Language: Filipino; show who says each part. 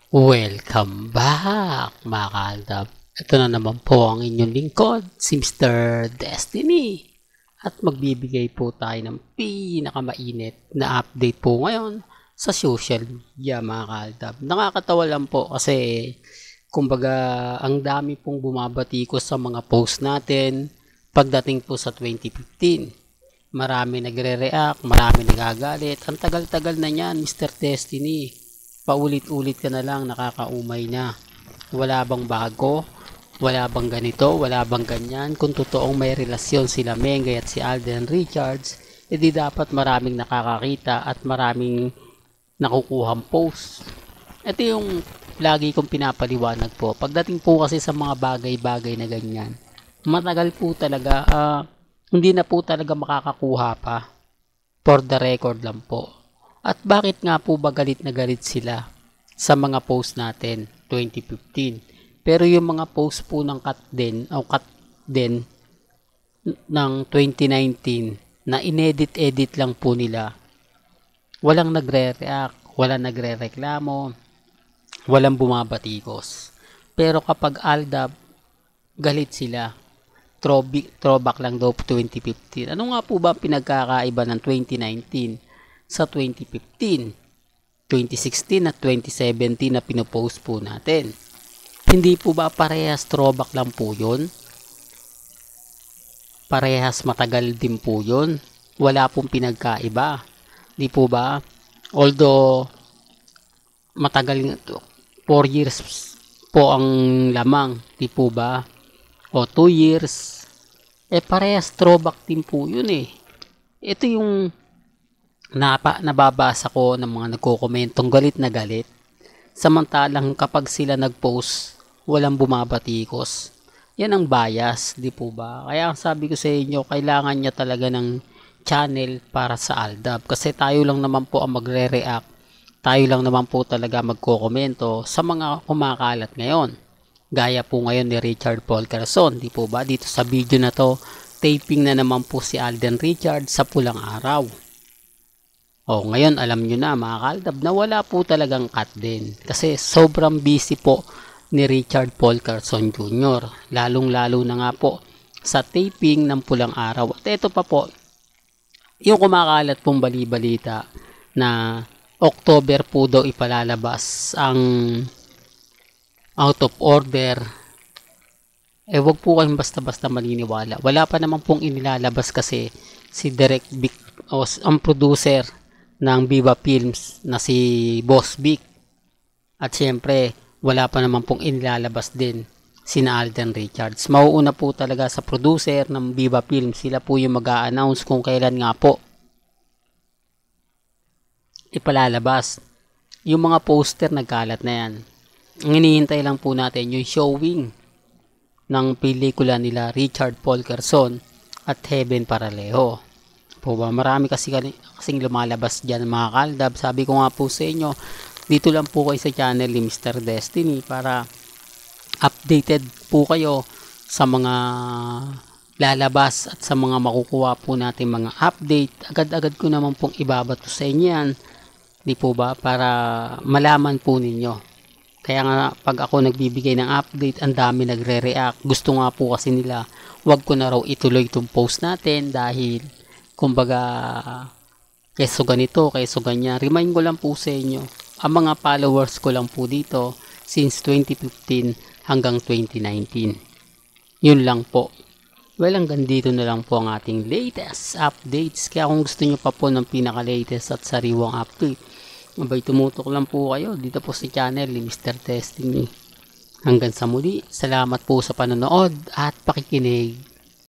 Speaker 1: Welcome back mga kaaldab. Ito na naman po ang inyong lingkod, si Mr. Destiny. At magbibigay po tayo ng pinakamainit na update po ngayon sa social media mga kaaldab. Nakakatawa lang po kasi kumbaga ang dami pong bumabati ko sa mga post natin pagdating po sa 2015. Marami nagre-react, marami nagagalit. Ang tagal-tagal na yan, Mr. Destiny. Paulit-ulit ka na lang, nakakaumay na. Wala bang bago? Wala bang ganito? Wala bang ganyan? Kung totoong may relasyon sila Mengay at si Alden Richards, edi dapat maraming nakakakita at maraming nakukuhang post. Ito yung lagi kong pinapaliwanag po. Pagdating po kasi sa mga bagay-bagay na ganyan, matagal po talaga, hindi na po talaga makakakuha pa. For the record lang po. At bakit nga po ba galit na galit sila sa mga post natin 2015? Pero yung mga post po ng cut din ng 2019 na inedit-edit lang po nila, walang nagre-react, walang nagre-reklamo, walang bumabatikos. Pero kapag Aldab, galit sila. Throwback lang daw 2015. Ano nga po ba pinagkakaiba ng 2019 sa 2015, 2016 at 2017 na pinopost po natin? Hindi po ba parehas throwback lang po yun? Parehas matagal din po yun? Wala pong pinagkaiba. Di po ba? Although matagal, 4 years po ang lamang. Di po ba? O 2 years. Parehas throwback din po yun eh. Ito yung nababasa ko ng mga nagko-kommentong galit na galit. Samantalang kapag sila nag-post, walang bumabatikos. Yan ang bias, di po ba? Kaya ang sabi ko sa inyo, kailangan niya talaga ng channel para sa Aldab. Kasi tayo lang naman po ang magre-react. Tayo lang naman po talaga magko-komento sa mga kumakalat ngayon. Gaya po ngayon ni Richard Paul Carson, di po ba? Dito sa video na to, taping na naman po si Alden Richards sa Pulang Araw. Ngayon alam nyo na mga kaaldab na wala po talagang cut din. Kasi sobrang busy po ni Richard Paul Carson Jr. Lalong-lalo na nga po sa taping ng Pulang Araw. At ito pa po, yung kumakalat pong bali-balita na October po daw ipalalabas ang out of order. Wag po kayong basta-basta maniniwala. Wala pa naman pong inilalabas kasi si Direct Vic o ang producer ng Viva Films na si Boss Vic. At syempre, wala pa naman pong inilalabas din sina Alden Richards. Mauuna po talaga sa producer ng Viva Films. Sila po yung mag-a-announce kung kailan nga po ipalalabas. Yung mga poster nagkalat na yan. Ang hinihintay lang po natin yung showing ng pelikula nila Richard Paul Carson at Heaven Paralejo. Po ba? Marami kasing lumalabas dyan mga kaaldab. Sabi ko nga po sa inyo, dito lang po kayo sa channel ni Mr. Destiny para updated po kayo sa mga lalabas at sa mga makukuha po natin mga update. Agad-agad ko naman pong ibabato sa inyo yan. Di po ba? Para malaman po ninyo. Kaya nga pag ako nagbibigay ng update, ang dami nagre-react. Gusto nga po kasi nila, wag ko na raw ituloy itong post natin dahil kumbaga keso ganito, keso ganyan. Remind ko lang po sa inyo, ang mga followers ko lang po dito since 2015 hanggang 2019. Yun lang po. Well, hanggang dito na lang po ang ating latest updates. Kaya kung gusto nyo pa po ng pinaka-latest at sariwang update, mabay tumutok lang po kayo dito po sa channel ni Mr. Destiny. Hanggang sa muli, salamat po sa panonood at pakikinig.